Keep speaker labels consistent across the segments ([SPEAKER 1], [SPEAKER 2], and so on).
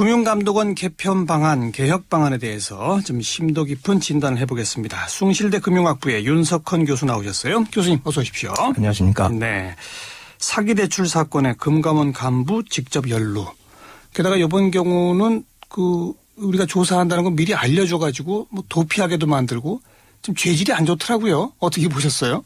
[SPEAKER 1] 금융감독원 개편 방안, 개혁 방안에 대해서 좀 심도 깊은 진단을 해보겠습니다. 숭실대 금융학부의 윤석헌 교수 나오셨어요. 교수님 어서 오십시오.
[SPEAKER 2] 안녕하십니까.
[SPEAKER 1] 네, 사기대출 사건의 금감원 간부 직접 연루. 게다가 이번 경우는 우리가 조사한다는 거 미리 알려줘가지고 뭐 도피하게도 만들고 좀 죄질이 안 좋더라고요. 어떻게 보셨어요?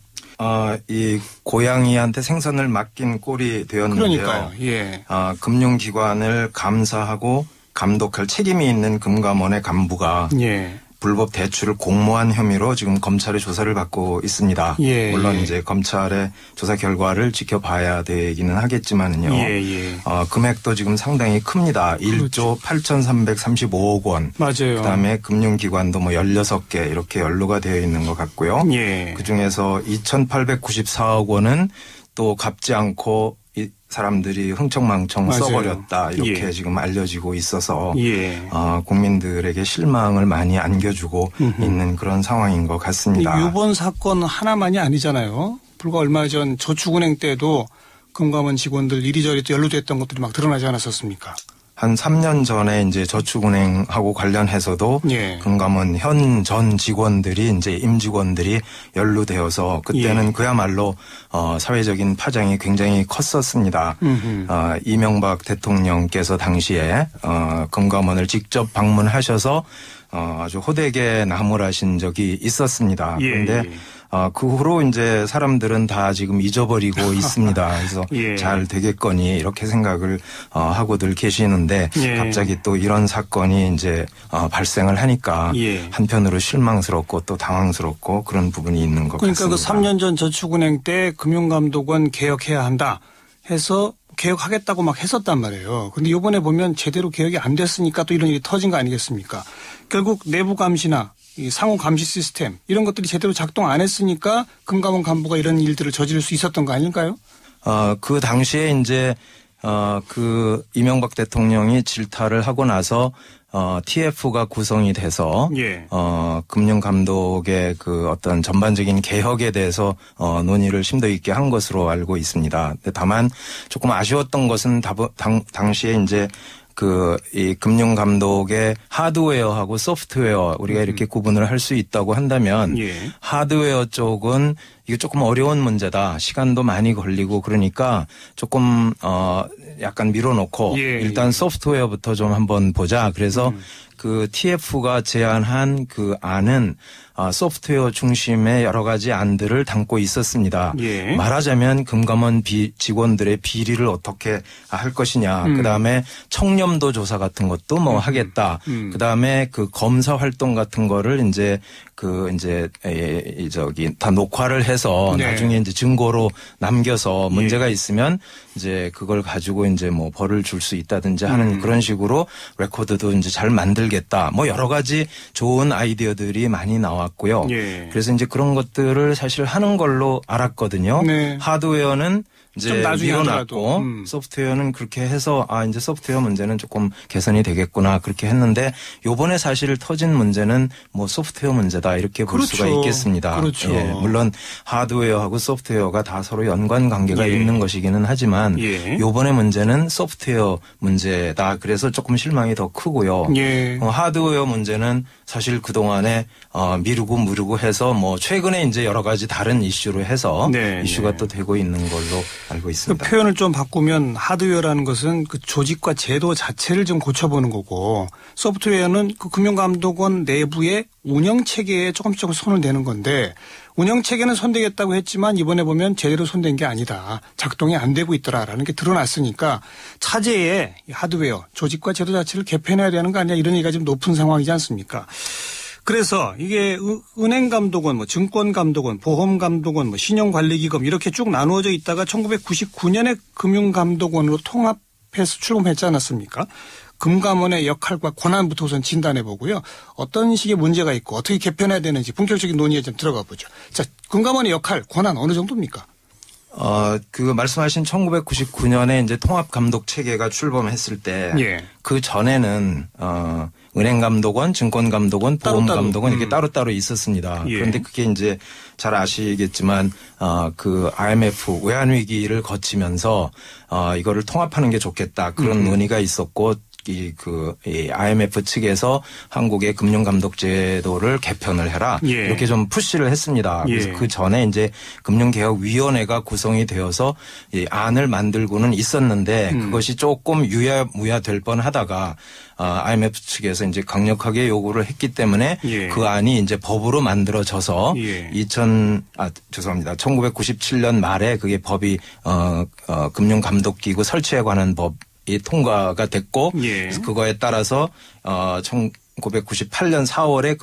[SPEAKER 2] 이 고양이한테 생선을 맡긴 꼴이 되었는데요.
[SPEAKER 1] 그러니까요. 예.
[SPEAKER 2] 금융기관을 감사하고 감독할 책임이 있는 금감원의 간부가
[SPEAKER 1] 예.
[SPEAKER 2] 불법 대출을 공모한 혐의로 지금 검찰의 조사를 받고 있습니다.
[SPEAKER 1] 예.
[SPEAKER 2] 물론 이제 검찰의 조사 결과를 지켜봐야 되기는 하겠지만은요.
[SPEAKER 1] 예.
[SPEAKER 2] 금액도 지금 상당히 큽니다.
[SPEAKER 1] 그렇죠.
[SPEAKER 2] 1조 8,335억 원.
[SPEAKER 1] 맞아요.
[SPEAKER 2] 그다음에 금융기관도 뭐 16개 이렇게 연루가 되어 있는 것 같고요.
[SPEAKER 1] 예.
[SPEAKER 2] 그중에서 2,894억 원은 또 갚지 않고 이 사람들이 흥청망청
[SPEAKER 1] 맞아요.
[SPEAKER 2] 써버렸다 이렇게
[SPEAKER 1] 예.
[SPEAKER 2] 지금 알려지고 있어서
[SPEAKER 1] 예.
[SPEAKER 2] 국민들에게 실망을 많이 안겨주고 있는 그런 상황인 것 같습니다.
[SPEAKER 1] 이번 사건 하나만이 아니잖아요. 불과 얼마 전 저축은행 때도 금감원 직원들 이리저리 또 연루됐던 것들이 막 드러나지 않았었습니까?
[SPEAKER 2] 한 3년 전에 이제 저축은행하고 관련해서도
[SPEAKER 1] 예.
[SPEAKER 2] 금감원 현 전 직원들이 이제 임직원들이 연루되어서 그때는
[SPEAKER 1] 예.
[SPEAKER 2] 그야말로 사회적인 파장이 굉장히 컸었습니다. 이명박 대통령께서 당시에 금감원을 직접 방문하셔서 아주 호되게 나무라신 적이 있었습니다. 그런데 그 후로 이제 사람들은 다 지금 잊어버리고 있습니다. 그래서
[SPEAKER 1] 예.
[SPEAKER 2] 잘 되겠거니 이렇게 생각을 하고들 계시는데
[SPEAKER 1] 예.
[SPEAKER 2] 갑자기 또 이런 사건이 이제 발생을 하니까
[SPEAKER 1] 예.
[SPEAKER 2] 한편으로 실망스럽고 또 당황스럽고 그런 부분이 있는 것
[SPEAKER 1] 그러니까
[SPEAKER 2] 같습니다.
[SPEAKER 1] 그 3년 전 저축은행 때 금융감독원 개혁해야 한다 해서 개혁하겠다고 막 했었단 말이에요. 그런데 이번에 보면 제대로 개혁이 안 됐으니까 또 이런 일이 터진 거 아니겠습니까? 결국 내부 감시나 이 상호 감시 시스템 이런 것들이 제대로 작동 안 했으니까 금감원 간부가 이런 일들을 저지를 수 있었던 거 아닐까요?
[SPEAKER 2] 그 당시에 이제 그 이명박 대통령이 질타를 하고 나서 TF가 구성이 돼서
[SPEAKER 1] 예.
[SPEAKER 2] 금융감독의 그 어떤 전반적인 개혁에 대해서 논의를 심도 있게 한 것으로 알고 있습니다. 다만 조금 아쉬웠던 것은 당시에 이제 이 금융감독의 하드웨어하고 소프트웨어 우리가 이렇게 구분을 할 수 있다고 한다면
[SPEAKER 1] 예.
[SPEAKER 2] 하드웨어 쪽은 이게 조금 어려운 문제다. 시간도 많이 걸리고 그러니까 조금 약간 밀어놓고
[SPEAKER 1] 예.
[SPEAKER 2] 일단 소프트웨어부터 좀 한번 보자. 그래서 그 TF가 제안한 그 안은 소프트웨어 중심의 여러 가지 안들을 담고 있었습니다.
[SPEAKER 1] 예.
[SPEAKER 2] 말하자면 금감원 직원들의 비리를 어떻게 할 것이냐. 그다음에 청렴도 조사 같은 것도 뭐 하겠다. 그다음에 그 검사 활동 같은 거를 이제 다 녹화를 해서
[SPEAKER 1] 네.
[SPEAKER 2] 나중에 이제 증거로 남겨서 문제가 있으면 이제 그걸 가지고 이제 뭐 벌을 줄 수 있다든지 하는 그런 식으로 레코드도 이제 잘 만들겠다. 뭐 여러 가지 좋은 아이디어들이 많이 나왔고요.
[SPEAKER 1] 예.
[SPEAKER 2] 그래서 이제 그런 것들을 사실 하는 걸로 알았거든요.
[SPEAKER 1] 네.
[SPEAKER 2] 하드웨어는 이제
[SPEAKER 1] 좀 나중에
[SPEAKER 2] 밀어놨고
[SPEAKER 1] 하더라도.
[SPEAKER 2] 소프트웨어는 그렇게 해서 이제 소프트웨어 문제는 조금 개선이 되겠구나 그렇게 했는데 요번에 사실 터진 문제는 뭐 소프트웨어 문제다 이렇게 볼
[SPEAKER 1] 그렇죠.
[SPEAKER 2] 수가 있겠습니다.
[SPEAKER 1] 그렇죠.
[SPEAKER 2] 예, 물론 하드웨어하고 소프트웨어가 다 서로 연관 관계가
[SPEAKER 1] 예.
[SPEAKER 2] 있는 것이기는 하지만
[SPEAKER 1] 예.
[SPEAKER 2] 요번에 문제는 소프트웨어 문제다. 그래서 조금 실망이 더 크고요.
[SPEAKER 1] 예.
[SPEAKER 2] 하드웨어 문제는 사실 그동안에 미루고 해서 뭐 최근에 이제 여러 가지 다른 이슈로 해서
[SPEAKER 1] 네,
[SPEAKER 2] 이슈가
[SPEAKER 1] 네.
[SPEAKER 2] 또 되고 있는 걸로 알고
[SPEAKER 1] 그
[SPEAKER 2] 있습니다.
[SPEAKER 1] 표현을 좀 바꾸면 하드웨어라는 것은 그 조직과 제도 자체를 좀 고쳐보는 거고 소프트웨어는 그 금융감독원 내부의 운영체계에 조금씩 손을 대는 건데 운영체계는 손대겠다고 했지만 이번에 보면 제대로 손댄 게 아니다. 작동이 안 되고 있더라라는 게 드러났으니까 차제에 하드웨어, 조직과 제도 자체를 개편해야 되는 거 아니냐 이런 얘기가 지금 높은 상황이지 않습니까? 그래서 이게 은행감독원, 뭐 증권감독원, 보험감독원, 뭐 신용관리기금 이렇게 쭉 나누어져 있다가 1999년에 금융감독원으로 통합해서 출범했지 않았습니까? 금감원의 역할과 권한부터 우선 진단해 보고요. 어떤 식의 문제가 있고 어떻게 개편해야 되는지 본격적인 논의에 좀 들어가 보죠. 자, 금감원의 역할, 권한 어느 정도입니까?
[SPEAKER 2] 그 말씀하신 1999년에 이제 통합감독 체계가 출범했을 때 그 전에는 은행감독원, 증권감독원, 보험감독원 이렇게 따로따로 있었습니다. 그런데 그게 이제 잘 아시겠지만 그 IMF 외환위기를 거치면서 이거를 통합하는 게 좋겠다. 그런 논의가 있었고 이 IMF 측에서 한국의 금융감독제도를 개편을 해라.
[SPEAKER 1] 예.
[SPEAKER 2] 이렇게 좀 푸시를 했습니다. 그래서
[SPEAKER 1] 예.
[SPEAKER 2] 그 전에 이제 금융개혁위원회가 구성이 되어서 이 안을 만들고는 있었는데 그것이 조금 유야무야 될 뻔하다가 IMF 측에서 이제 강력하게 요구를 했기 때문에
[SPEAKER 1] 예.
[SPEAKER 2] 그 안이 이제 법으로 만들어져서
[SPEAKER 1] 예.
[SPEAKER 2] 1997년 말에 그게 법이 금융감독기구 설치에 관한 법이 통과가 됐고
[SPEAKER 1] 예.
[SPEAKER 2] 그거에 따라서 1998년 4월에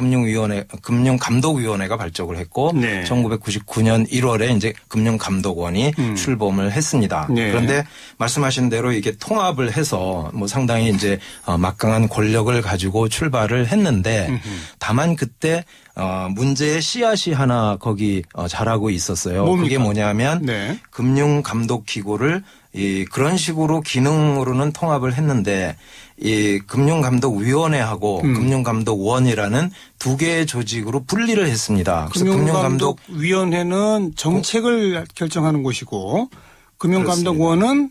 [SPEAKER 2] 금융감독위원회가 발족을 했고
[SPEAKER 1] 네.
[SPEAKER 2] 1999년 1월에 이제 금융감독원이 출범을 했습니다.
[SPEAKER 1] 네.
[SPEAKER 2] 그런데 말씀하신 대로 이게 통합을 해서 뭐 상당히 이제 막강한 권력을 가지고 출발을 했는데 다만 그때 문제의 씨앗이 하나 거기 자라고 있었어요.
[SPEAKER 1] 뭡니까?
[SPEAKER 2] 그게 뭐냐면
[SPEAKER 1] 네.
[SPEAKER 2] 금융감독기구를 그런 식으로 기능으로는 통합을 했는데 이 금융감독위원회하고 금융감독원이라는 두 개의 조직으로 분리를 했습니다. 그래서
[SPEAKER 1] 금융감독위원회는 정책을 결정하는 곳이고 금융감독원은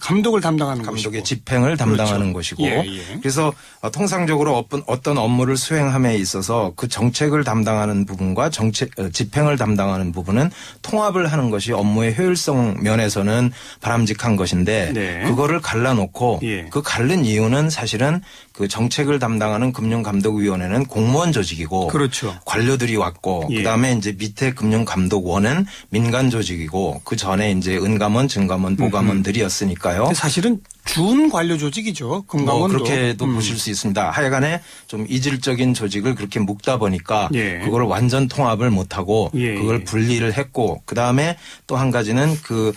[SPEAKER 1] 감독을 담당하는
[SPEAKER 2] 감독의
[SPEAKER 1] 것이고.
[SPEAKER 2] 집행을 담당하는
[SPEAKER 1] 그렇죠.
[SPEAKER 2] 것이고
[SPEAKER 1] 예, 예.
[SPEAKER 2] 그래서 통상적으로 어떤 업무를 수행함에 있어서 그 정책을 담당하는 부분과 집행을 담당하는 부분은 통합을 하는 것이 업무의 효율성 면에서는 바람직한 것인데
[SPEAKER 1] 네.
[SPEAKER 2] 그거를 갈라놓고
[SPEAKER 1] 예.
[SPEAKER 2] 그 갈른 이유는 사실은 그 정책을 담당하는 금융감독위원회는 공무원 조직이고
[SPEAKER 1] 그렇죠.
[SPEAKER 2] 관료들이 왔고
[SPEAKER 1] 예.
[SPEAKER 2] 그다음에 이제 밑에 금융감독원은 민간 조직이고 그 전에 이제 은감원, 증감원, 보감원들이었으니까요.
[SPEAKER 1] 사실은 준 관료 조직이죠. 금감원도.
[SPEAKER 2] 그렇게도 보실 수 있습니다. 하여간에 좀 이질적인 조직을 그렇게 묶다 보니까
[SPEAKER 1] 예.
[SPEAKER 2] 그걸 완전 통합을 못하고
[SPEAKER 1] 예.
[SPEAKER 2] 그걸 분리를 했고 그다음에 또 한 가지는 그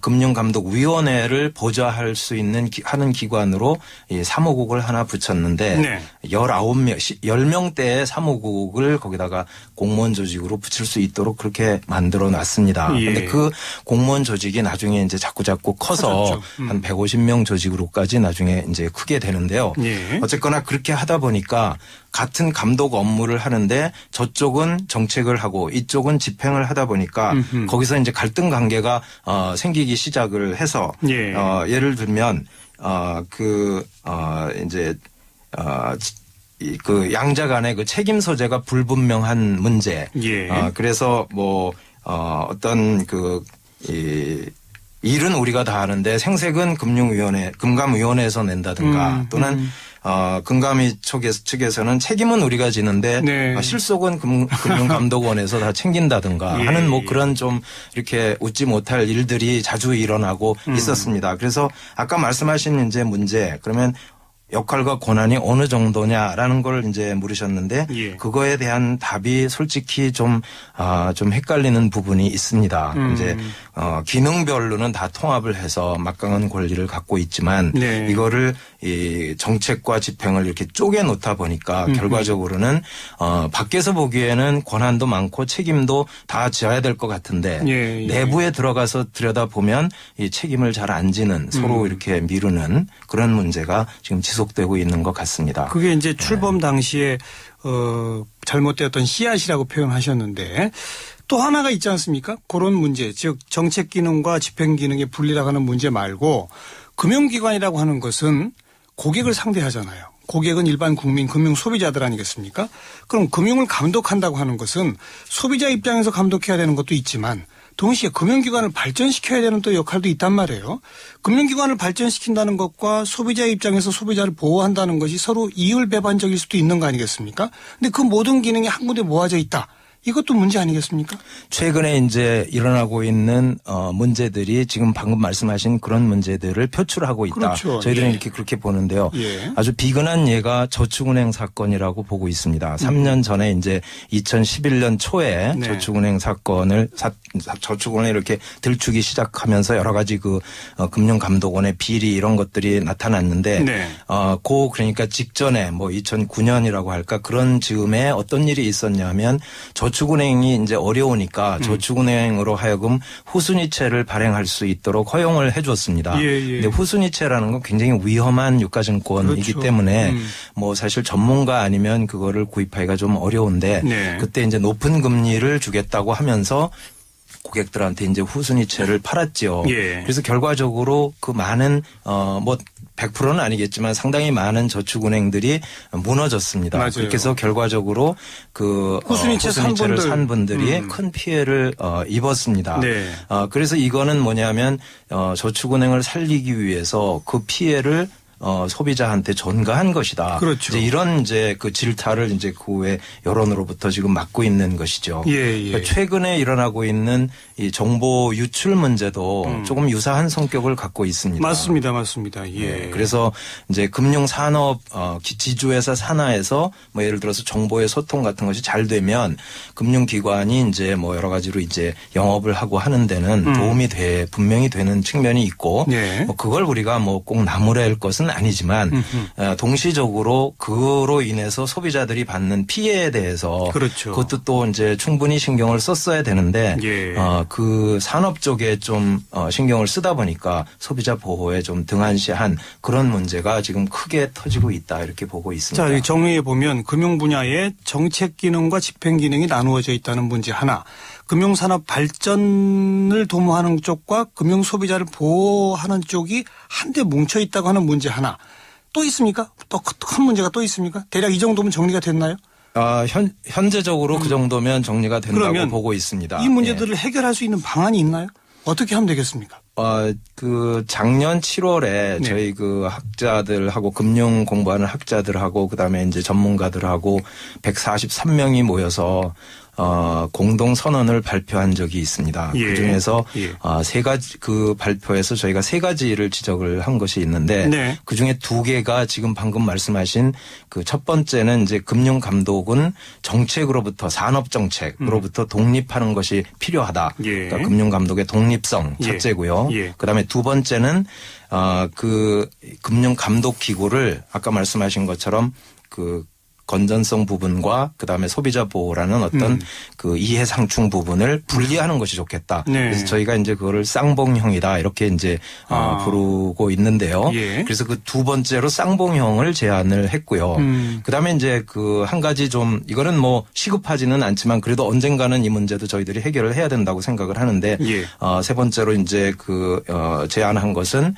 [SPEAKER 2] 금융감독위원회를 보좌할 수 있는 하는 기관으로 이 사무국을 하나 붙였는데
[SPEAKER 1] 네.
[SPEAKER 2] 10명대의 사무국을 거기다가 공무원 조직으로 붙일 수 있도록 그렇게 만들어 놨습니다. 그런데
[SPEAKER 1] 예.
[SPEAKER 2] 그 공무원 조직이 나중에 이제 자꾸 커서
[SPEAKER 1] 커졌죠.
[SPEAKER 2] 한 150명 조직으로까지 나중에 이제 크게 되는데요.
[SPEAKER 1] 예.
[SPEAKER 2] 어쨌거나 그렇게 하다 보니까 같은 감독 업무를 하는데 저쪽은 정책을 하고 이쪽은 집행을 하다 보니까 거기서 이제 갈등 관계가 생기기 시작을 해서
[SPEAKER 1] 예.
[SPEAKER 2] 예를 들면 그 양자 간의 그 책임 소재가 불분명한 문제.
[SPEAKER 1] 예.
[SPEAKER 2] 그래서 어떤 일은 우리가 다 하는데 생색은 금감위원회에서 낸다든가 또는 금감위 측에서는 책임은 우리가 지는데
[SPEAKER 1] 네.
[SPEAKER 2] 실속은 금융감독원에서 다 챙긴다든가
[SPEAKER 1] 예.
[SPEAKER 2] 하는 뭐 그런 좀 이렇게 웃지 못할 일들이 자주 일어나고 있었습니다. 그래서 아까 말씀하신 이제 문제 그러면 역할과 권한이 어느 정도냐라는 걸 이제 물으셨는데
[SPEAKER 1] 예.
[SPEAKER 2] 그거에 대한 답이 솔직히 좀 헷갈리는 부분이 있습니다. 이제 기능별로는 다 통합을 해서 막강한 권리를 갖고 있지만
[SPEAKER 1] 네.
[SPEAKER 2] 이거를 이 정책과 집행을 이렇게 쪼개 놓다 보니까 결과적으로는 밖에서 보기에는 권한도 많고 책임도 다 져야 될 것 같은데
[SPEAKER 1] 예, 예.
[SPEAKER 2] 내부에 들어가서 들여다보면 이 책임을 잘 안 지는 서로 이렇게 미루는 그런 문제가 지금 지속되고 있는 것 같습니다.
[SPEAKER 1] 그게 이제 출범 당시에 잘못되었던 씨앗이라고 표현하셨는데 또 하나가 있지 않습니까? 그런 문제, 즉 정책 기능과 집행 기능의 분리라고 하는 문제 말고 금융기관이라고 하는 것은 고객을 상대하잖아요. 고객은 일반 국민, 금융 소비자들 아니겠습니까? 그럼 금융을 감독한다고 하는 것은 소비자 입장에서 감독해야 되는 것도 있지만 동시에 금융기관을 발전시켜야 되는 또 역할도 있단 말이에요. 금융기관을 발전시킨다는 것과 소비자 입장에서 소비자를 보호한다는 것이 서로 이율배반적일 수도 있는 거 아니겠습니까? 근데 그 모든 기능이 한 군데 모아져 있다. 이것도 문제 아니겠습니까?
[SPEAKER 2] 최근에 이제 일어나고 있는 문제들이 지금 방금 말씀하신 그런 문제들을 표출하고 있다.
[SPEAKER 1] 그렇죠.
[SPEAKER 2] 저희들은
[SPEAKER 1] 예.
[SPEAKER 2] 이렇게 그렇게 보는데요.
[SPEAKER 1] 예.
[SPEAKER 2] 아주 비근한 예가 저축은행 사건이라고 보고 있습니다. 3년 전에 이제 2011년 초에
[SPEAKER 1] 네.
[SPEAKER 2] 저축은행 사건을 저축은행 이렇게 들추기 시작하면서 여러 가지 금융감독원의 비리 이런 것들이 나타났는데
[SPEAKER 1] 네.
[SPEAKER 2] 그러니까 직전에 뭐 2009년이라고 할까 그런 즈음에 어떤 일이 있었냐면 저축은행이 이제 어려우니까 저축은행으로 하여금 후순위채를 발행할 수 있도록 허용을 해줬습니다.
[SPEAKER 1] 예, 예.
[SPEAKER 2] 근데 후순위채라는 건 굉장히 위험한 유가증권이기
[SPEAKER 1] 그렇죠.
[SPEAKER 2] 때문에 뭐 사실 전문가 아니면 그거를 구입하기가 좀 어려운데
[SPEAKER 1] 네.
[SPEAKER 2] 그때 이제 높은 금리를 주겠다고 하면서 고객들한테 이제 후순위채를 팔았죠.
[SPEAKER 1] 예.
[SPEAKER 2] 그래서 결과적으로 그 많은 뭐 100%는 아니겠지만 상당히 많은 저축은행들이 무너졌습니다.
[SPEAKER 1] 맞아요.
[SPEAKER 2] 그렇게 해서 결과적으로 그
[SPEAKER 1] 후순위채를
[SPEAKER 2] 산 분들이 큰 피해를 입었습니다.
[SPEAKER 1] 네.
[SPEAKER 2] 그래서 이거는 뭐냐면 저축은행을 살리기 위해서 그 피해를 소비자한테 전가한 것이다.
[SPEAKER 1] 그렇죠.
[SPEAKER 2] 이제 이런 이제 그 질타를 이제 그 후에 여론으로부터 지금 맡고 있는 것이죠.
[SPEAKER 1] 예, 예.
[SPEAKER 2] 그러니까 최근에 일어나고 있는 이 정보 유출 문제도 조금 유사한 성격을 갖고 있습니다.
[SPEAKER 1] 맞습니다, 맞습니다. 예.
[SPEAKER 2] 네, 그래서 이제 금융산업 지주회사 산하에서 뭐 예를 들어서 정보의 소통 같은 것이 잘 되면 금융기관이 이제 뭐 여러 가지로 이제 영업을 하고 하는 데는 도움이 분명히 되는 측면이 있고
[SPEAKER 1] 예.
[SPEAKER 2] 뭐 그걸 우리가 뭐 꼭 나무랄 것은 아니지만 동시적으로 그로 인해서 소비자들이 받는 피해에 대해서
[SPEAKER 1] 그렇죠.
[SPEAKER 2] 그것도 또 이제 충분히 신경을 썼어야 되는데
[SPEAKER 1] 예.
[SPEAKER 2] 그 산업 쪽에 좀 신경을 쓰다 보니까 소비자 보호에 좀 등한시한 그런 문제가 지금 크게 터지고 있다 이렇게 보고 있습니다.
[SPEAKER 1] 자, 정리해 보면 금융 분야에 정책 기능과 집행 기능이 나누어져 있다는 문제 하나, 금융산업 발전을 도모하는 쪽과 금융 소비자를 보호하는 쪽이 한데 뭉쳐 있다고 하는 문제 하나. 또 있습니까? 또 큰 문제가 또 있습니까? 대략 이 정도면 정리가 됐나요?
[SPEAKER 2] 현재적으로 그 정도면 정리가 된다고 보고 있습니다.
[SPEAKER 1] 이 문제들을 해결할 수 있는 방안이 있나요? 어떻게 하면 되겠습니까?
[SPEAKER 2] 그 작년 7월에
[SPEAKER 1] 네.
[SPEAKER 2] 저희 그 학자들하고 금융 공부하는 학자들하고 그다음에 이제 전문가들하고 143명이 모여서 공동 선언을 발표한 적이 있습니다.
[SPEAKER 1] 예.
[SPEAKER 2] 그 중에서
[SPEAKER 1] 예.
[SPEAKER 2] 세 가지 그 발표에서 저희가 세 가지를 지적을 한 것이 있는데
[SPEAKER 1] 네.
[SPEAKER 2] 그 중에 두 개가 지금 방금 말씀하신 그 첫 번째는 이제 금융 감독은 정책으로부터 산업 정책으로부터 독립하는 것이 필요하다.
[SPEAKER 1] 예.
[SPEAKER 2] 그러니까 금융 감독의 독립성
[SPEAKER 1] 예.
[SPEAKER 2] 첫째고요.
[SPEAKER 1] 예.
[SPEAKER 2] 그다음에 두 번째는 그 금융 감독 기구를 아까 말씀하신 것처럼 그 건전성 부분과 그다음에 소비자 보호라는 어떤 그 이해상충 부분을 분리하는 것이 좋겠다.
[SPEAKER 1] 네.
[SPEAKER 2] 그래서 저희가 이제 그거를 쌍봉형이다 이렇게 이제 부르고 있는데요.
[SPEAKER 1] 예.
[SPEAKER 2] 그래서 그 두 번째로 쌍봉형을 제안을 했고요. 그다음에 이제 그 한 가지 좀 이거는 뭐 시급하지는 않지만 그래도 언젠가는 이 문제도 저희들이 해결을 해야 된다고 생각을 하는데
[SPEAKER 1] 예.
[SPEAKER 2] 세 번째로 이제 그 제안한 것은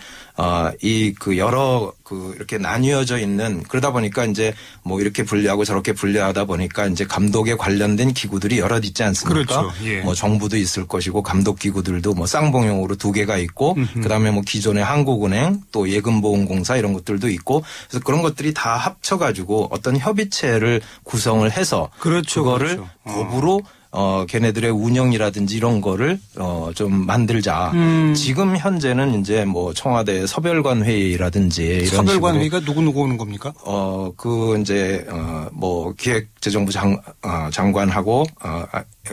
[SPEAKER 2] 이 그 여러 그 이렇게 나뉘어져 있는 그러다 보니까 이제 뭐 이렇게 분리하고 저렇게 분리하다 보니까 이제 감독에 관련된 기구들이 여럿 있지 않습니까?
[SPEAKER 1] 그렇죠. 예.
[SPEAKER 2] 뭐 정부도 있을 것이고 감독 기구들도 뭐 쌍봉형으로 두 개가 있고 그다음에 뭐 기존의 한국은행 또 예금보험공사 이런 것들도 있고 그래서 그런 것들이 다 합쳐가지고 어떤 협의체를 구성을 해서
[SPEAKER 1] 그렇죠.
[SPEAKER 2] 그거를
[SPEAKER 1] 그렇죠.
[SPEAKER 2] 법으로 걔네들의 운영이라든지 이런 거를 좀 만들자. 지금 현재는 이제 뭐 청와대 서별관 회의라든지 이런
[SPEAKER 1] 서별관
[SPEAKER 2] 식으로
[SPEAKER 1] 회의가 누구 오는 겁니까?
[SPEAKER 2] 그 이제 뭐 기획재정부 장관하고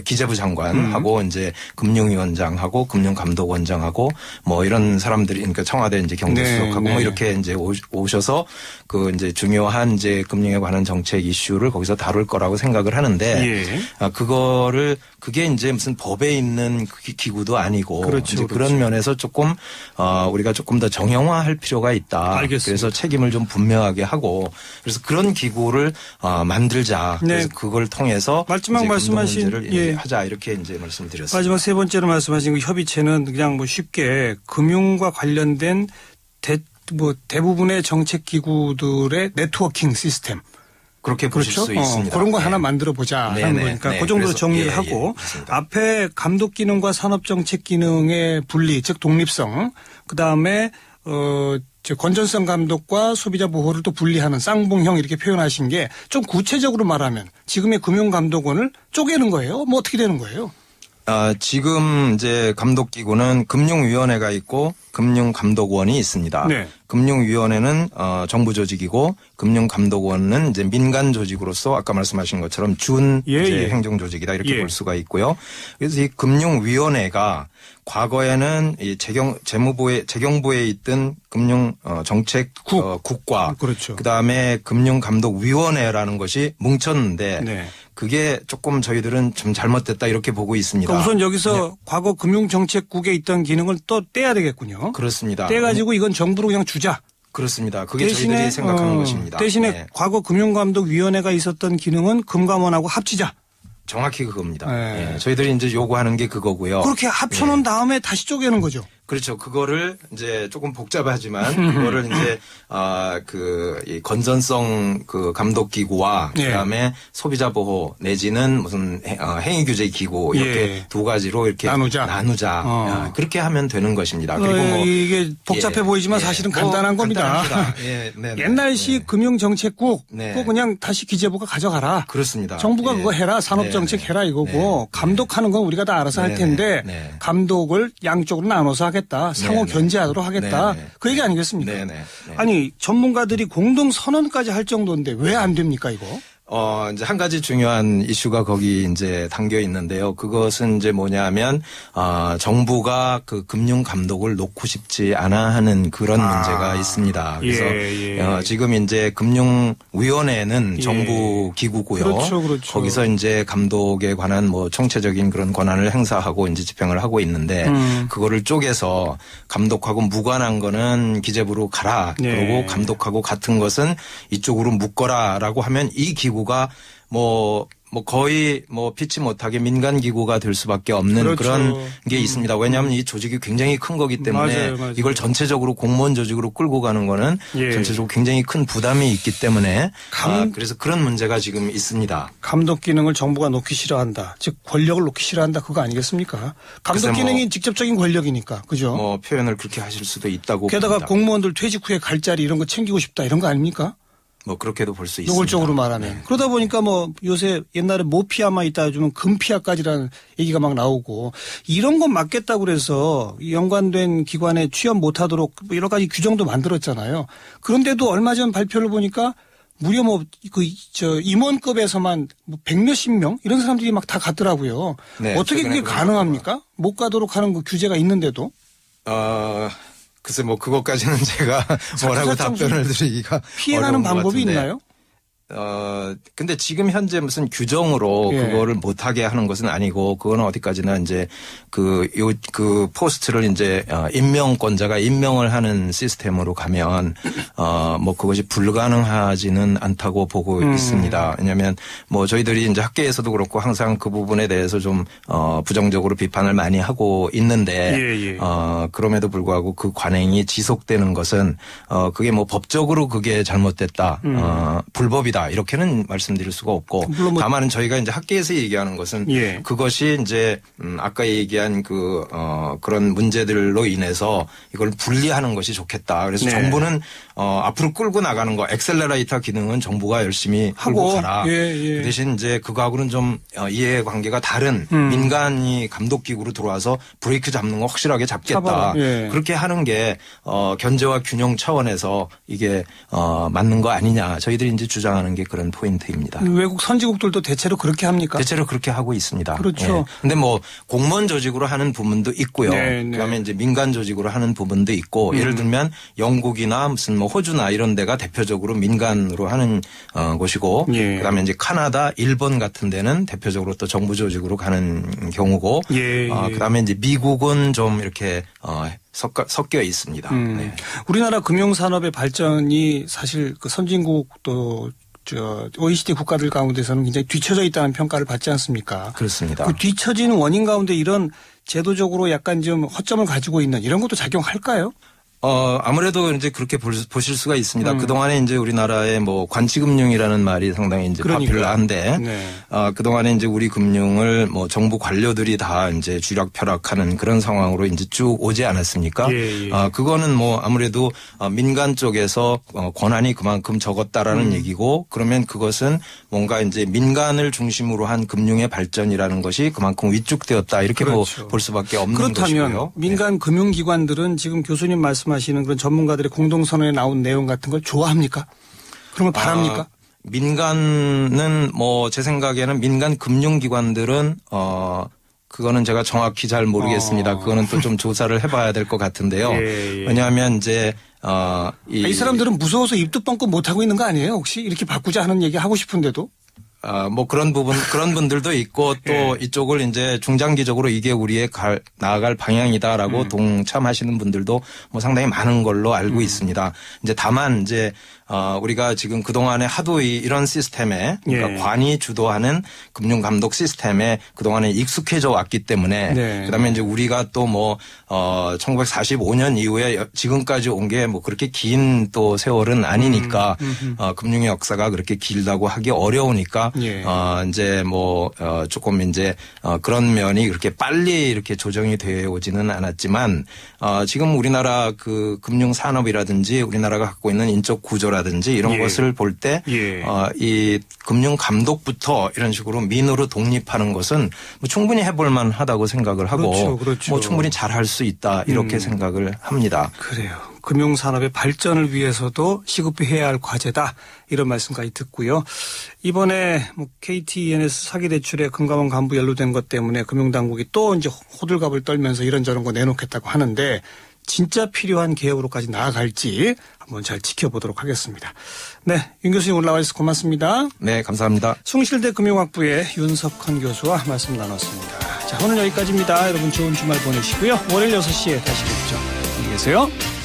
[SPEAKER 2] 기재부 장관하고 이제 금융위원장하고 금융감독원장하고 뭐 이런 사람들이 그러니까 청와대 이제 경제수석하고
[SPEAKER 1] 네,
[SPEAKER 2] 뭐
[SPEAKER 1] 네.
[SPEAKER 2] 이렇게 이제 오셔서 그 이제 중요한 이제 금융에 관한 정책 이슈를 거기서 다룰 거라고 생각을 하는데
[SPEAKER 1] 예.
[SPEAKER 2] 그게 이제 무슨 법에 있는 기구도 아니고
[SPEAKER 1] 그렇죠,
[SPEAKER 2] 이제
[SPEAKER 1] 그렇죠.
[SPEAKER 2] 그런 면에서 조금 우리가 조금 더 정형화할 필요가 있다.
[SPEAKER 1] 알겠습니다.
[SPEAKER 2] 그래서 책임을 좀 분명하게 하고 그래서 그런 기구를 만들자.
[SPEAKER 1] 네.
[SPEAKER 2] 그래서 그걸 통해서
[SPEAKER 1] 마지막
[SPEAKER 2] 이제
[SPEAKER 1] 말씀하신
[SPEAKER 2] 금융 문제를
[SPEAKER 1] 예.
[SPEAKER 2] 하자 이렇게 이제 말씀드렸습니다.
[SPEAKER 1] 마지막 세 번째로 말씀하신 그 협의체는 그냥 뭐 쉽게 금융과 관련된 대부분의 정책 기구들의 네트워킹 시스템.
[SPEAKER 2] 그렇게 보실
[SPEAKER 1] 그렇죠.
[SPEAKER 2] 수 있습니다.
[SPEAKER 1] 그런 거
[SPEAKER 2] 네.
[SPEAKER 1] 하나 만들어 보자
[SPEAKER 2] 네,
[SPEAKER 1] 하는
[SPEAKER 2] 네,
[SPEAKER 1] 거니까
[SPEAKER 2] 네.
[SPEAKER 1] 그 정도로
[SPEAKER 2] 그래서,
[SPEAKER 1] 정리를
[SPEAKER 2] 예,
[SPEAKER 1] 하고
[SPEAKER 2] 맞습니다.
[SPEAKER 1] 앞에 감독 기능과 산업 정책 기능의 분리, 즉 독립성, 그 다음에 건전성 감독과 소비자 보호를 또 분리하는 쌍봉형 이렇게 표현하신 게 좀 구체적으로 말하면 지금의 금융감독원을 쪼개는 거예요. 뭐 어떻게 되는 거예요?
[SPEAKER 2] 지금 이제 감독기구는 금융위원회가 있고 금융감독원이 있습니다.
[SPEAKER 1] 네.
[SPEAKER 2] 금융위원회는 정부 조직이고 금융감독원은 이제 민간 조직으로서 아까 말씀하신 것처럼 준 이제 행정 조직이다 이렇게 볼 수가 있고요. 그래서 이 금융위원회가 과거에는 이 재경부에 있던 금융 정책 국과
[SPEAKER 1] 그렇죠.
[SPEAKER 2] 그다음에 금융감독위원회라는 것이 뭉쳤는데
[SPEAKER 1] 네.
[SPEAKER 2] 그게 조금 저희들은 좀 잘못됐다 이렇게 보고 있습니다.
[SPEAKER 1] 그러니까 우선 여기서 과거 금융정책국에 있던 기능을 또 떼야 되겠군요.
[SPEAKER 2] 그렇습니다.
[SPEAKER 1] 떼가지고 이건 정부로 그냥 주자.
[SPEAKER 2] 그렇습니다. 그게 저희들이 생각하는 것입니다.
[SPEAKER 1] 대신에
[SPEAKER 2] 네.
[SPEAKER 1] 과거 금융감독위원회가 있었던 기능은 금감원하고 합치자.
[SPEAKER 2] 정확히 그겁니다.
[SPEAKER 1] 네.
[SPEAKER 2] 예, 저희들이 이제 요구하는 게 그거고요.
[SPEAKER 1] 그렇게 합쳐놓은 다음에 다시 쪼개는 거죠.
[SPEAKER 2] 그렇죠. 그거를 이제 조금 복잡하지만 그거를 이제 이 건전성 그 감독 기구와 그다음에 소비자 보호 내지는 무슨 행위 규제 기구 이렇게 두 가지로 이렇게 나누자. 그렇게 하면 되는 것입니다. 그리고 뭐
[SPEAKER 1] 이게 복잡해 보이지만 사실은 간단한 겁니다. 옛날식 금융정책국 그거 그냥 다시 기재부가 가져가라.
[SPEAKER 2] 그렇습니다.
[SPEAKER 1] 정부가 그거 해라. 산업정책 해라 이거고 감독하는 건 우리가 다 알아서 할 텐데 감독을 양쪽으로 나눠서 하겠다. 상호 견제하도록 하겠다. 그 얘기 아니겠습니까? 아니 전문가들이 공동 선언까지 할 정도인데 왜 안 됩니까 이거?
[SPEAKER 2] 이제 한 가지 중요한 이슈가 거기 이제 담겨 있는데요. 그것은 이제 뭐냐면, 정부가 그 금융 감독을 놓고 싶지 않아 하는 그런 문제가 있습니다. 그래서 지금 이제 금융위원회는 정부 기구고요.
[SPEAKER 1] 그렇죠.
[SPEAKER 2] 거기서 이제 감독에 관한 뭐 총체적인 그런 권한을 행사하고 이제 집행을 하고 있는데, 그거를 쪼개서 감독하고 무관한 거는 기재부로 가라. 그리고 감독하고 같은 것은 이쪽으로 묶어라라고 하면 이 기구가 뭐 거의 피치 못하게 민간 기구가 될 수밖에 없는 그런 게 있습니다. 왜냐하면 이 조직이 굉장히 큰 거기 때문에 맞아요. 이걸 전체적으로 공무원 조직으로 끌고 가는 거는 전체적으로 굉장히 큰 부담이 있기 때문에 그래서 그런 문제가 지금 있습니다.
[SPEAKER 1] 감독 기능을 정부가 놓기 싫어한다. 즉 권력을 놓기 싫어한다. 그거 아니겠습니까? 감독 기능이 직접적인 권력이니까. 그죠?
[SPEAKER 2] 표현을 그렇게 하실 수도 있다고
[SPEAKER 1] 게다가
[SPEAKER 2] 봅니다.
[SPEAKER 1] 공무원들 퇴직 후에 갈 자리 이런 거 챙기고 싶다. 이런 거 아닙니까?
[SPEAKER 2] 그렇게도 볼 수 있습니다.
[SPEAKER 1] 노골적으로 말하면. 그러다 보니까 요새 옛날에 모피아만 있다 주면 금피아까지라는 얘기가 막 나오고 이런 건 막겠다고 그래서 연관된 기관에 취업 못하도록 여러 가지 규정도 만들었잖아요. 그런데도 얼마 전 발표를 보니까 무려 임원급에서만 100몇십 명 이런 사람들이 막 다 갔더라고요. 어떻게 그게 가능합니까? 못 가도록 하는 그 규제가 있는데도.
[SPEAKER 2] 글쎄 그것까지는 제가 뭐라고 답변을 드리기가
[SPEAKER 1] 피해가는 방법이 있나요?
[SPEAKER 2] 근데 지금 현재 무슨 규정으로 그거를 못하게 하는 것은 아니고 그거는 어디까지나 이제 그 포스트를 이제 임명권자가 임명을 하는 시스템으로 가면 그것이 불가능하지는 않다고 보고 있습니다. 왜냐하면 저희들이 이제 학계에서도 그렇고 항상 그 부분에 대해서 좀 부정적으로 비판을 많이 하고 있는데 그럼에도 불구하고 그 관행이 지속되는 것은 그게 법적으로 그게 잘못됐다 불법이다. 이렇게는 말씀드릴 수가 없고 다만 저희가 이제 학계에서 얘기하는 것은 그것이 이제 아까 얘기한 그런 문제들로 인해서 이걸 분리하는 것이 좋겠다. 그래서 정부는 앞으로 끌고 나가는 거 엑셀러레이터 기능은 정부가 열심히 끌고 가라. 그 대신 이제 그거하고는 좀 이해관계가 다른 민간이 감독기구로 들어와서 브레이크 잡는 거 확실하게 잡겠다. 그렇게 하는 게 견제와 균형 차원에서 이게 맞는 거 아니냐. 저희들이 이제 주장하는 게 그런 포인트입니다.
[SPEAKER 1] 외국 선진국들도 대체로 그렇게 합니까?
[SPEAKER 2] 대체로 그렇게 하고 있습니다.
[SPEAKER 1] 그렇죠.
[SPEAKER 2] 근데 공무원 조직으로 하는 부분도 있고요. 그다음에 이제 민간 조직으로 하는 부분도 있고 예를 들면 영국이나 무슨 호주나 이런 데가 대표적으로 민간으로 하는 곳이고 그다음에 이제 카나다, 일본 같은 데는 대표적으로 또 정부 조직으로 가는 경우고 그다음에 이제 미국은 좀 이렇게 섞여 있습니다.
[SPEAKER 1] 우리나라 금융산업의 발전이 사실 그 선진국도 OECD 국가들 가운데서는 굉장히 뒤처져 있다는 평가를 받지 않습니까?
[SPEAKER 2] 그렇습니다.
[SPEAKER 1] 그 뒤처진 원인 가운데 이런 제도적으로 약간 좀 허점을 가지고 있는 이런 것도 작용할까요?
[SPEAKER 2] 아무래도 이제 그렇게 보실 수가 있습니다. 그동안에 이제 우리나라의 관치금융이라는 말이 상당히 이제 파퓰러한데, 그동안에 이제 우리 금융을 정부 관료들이 다 이제 쥐락펴락하는 그런 상황으로 이제 쭉 오지 않았습니까? 그거는 아무래도 민간 쪽에서 권한이 그만큼 적었다라는 얘기고, 그러면 그것은 뭔가 이제 민간을 중심으로 한 금융의 발전이라는 것이 그만큼 위축되었다 이렇게 볼 수밖에 없는 것이고요.
[SPEAKER 1] 그렇다면 민간 금융기관들은 지금 교수님 말씀하시는 그런 전문가들의 공동선언에 나온 내용 같은 걸 좋아합니까? 그런 걸 바랍니까?
[SPEAKER 2] 민간은 제 생각에는 민간 금융기관들은 그거는 제가 정확히 잘 모르겠습니다. 그거는 또 좀 조사를 해봐야 될 것 같은데요. 왜냐하면 이제
[SPEAKER 1] 이 사람들은 무서워서 입도 뻥끗 못 하고 있는 거 아니에요? 혹시 이렇게 바꾸자 하는 얘기 하고 싶은데도?
[SPEAKER 2] 뭐 그런 분들도 있고 또
[SPEAKER 1] 예.
[SPEAKER 2] 이쪽을 이제 중장기적으로 이게 우리의 나아갈 방향이다라고 동참하시는 분들도 뭐 상당히 많은 걸로 알고 있습니다. 이제 다만 이제 우리가 지금 그동안에 하도 이런 시스템에 그러니까
[SPEAKER 1] 예.
[SPEAKER 2] 관이 주도하는 금융 감독 시스템에 그동안에 익숙해져 왔기 때문에
[SPEAKER 1] 네.
[SPEAKER 2] 그다음에 이제 우리가 또 뭐 1945년 이후에 지금까지 온 게 뭐 그렇게 긴 또 세월은 아니니까 금융의 역사가 그렇게 길다고 하기 어려우니까
[SPEAKER 1] 예.
[SPEAKER 2] 이제 뭐 조금 이제 그런 면이 그렇게 빨리 이렇게 조정이 되어 오지는 않았지만 지금 우리나라 그 금융 산업이라든지 우리나라가 갖고 있는 인적 구조라든지 이런
[SPEAKER 1] 예.
[SPEAKER 2] 것을 볼 때 이 금융 감독부터 이런 식으로 민으로 독립하는 것은 뭐 충분히 해볼 만하다고 생각을 하고
[SPEAKER 1] 그렇죠.
[SPEAKER 2] 뭐 충분히 잘할 수 있다 이렇게 생각을 합니다.
[SPEAKER 1] 그래요. 금융산업의 발전을 위해서도 시급해야 할 과제다. 이런 말씀까지 듣고요. 이번에 뭐 KTENS 사기대출에 금감원 간부 연루된 것 때문에 금융당국이 또 이제 호들갑을 떨면서 이런저런 거 내놓겠다고 하는데 진짜 필요한 개혁으로까지 나아갈지 한번 잘 지켜보도록 하겠습니다. 네, 윤 교수님 올라와 주셔서 고맙습니다.
[SPEAKER 2] 네, 감사합니다.
[SPEAKER 1] 숭실대 금융학부의 윤석헌 교수와 말씀 나눴습니다. 자, 오늘 여기까지입니다. 여러분 좋은 주말 보내시고요. 월요일 6시에 다시 뵙죠. 안녕히 계세요.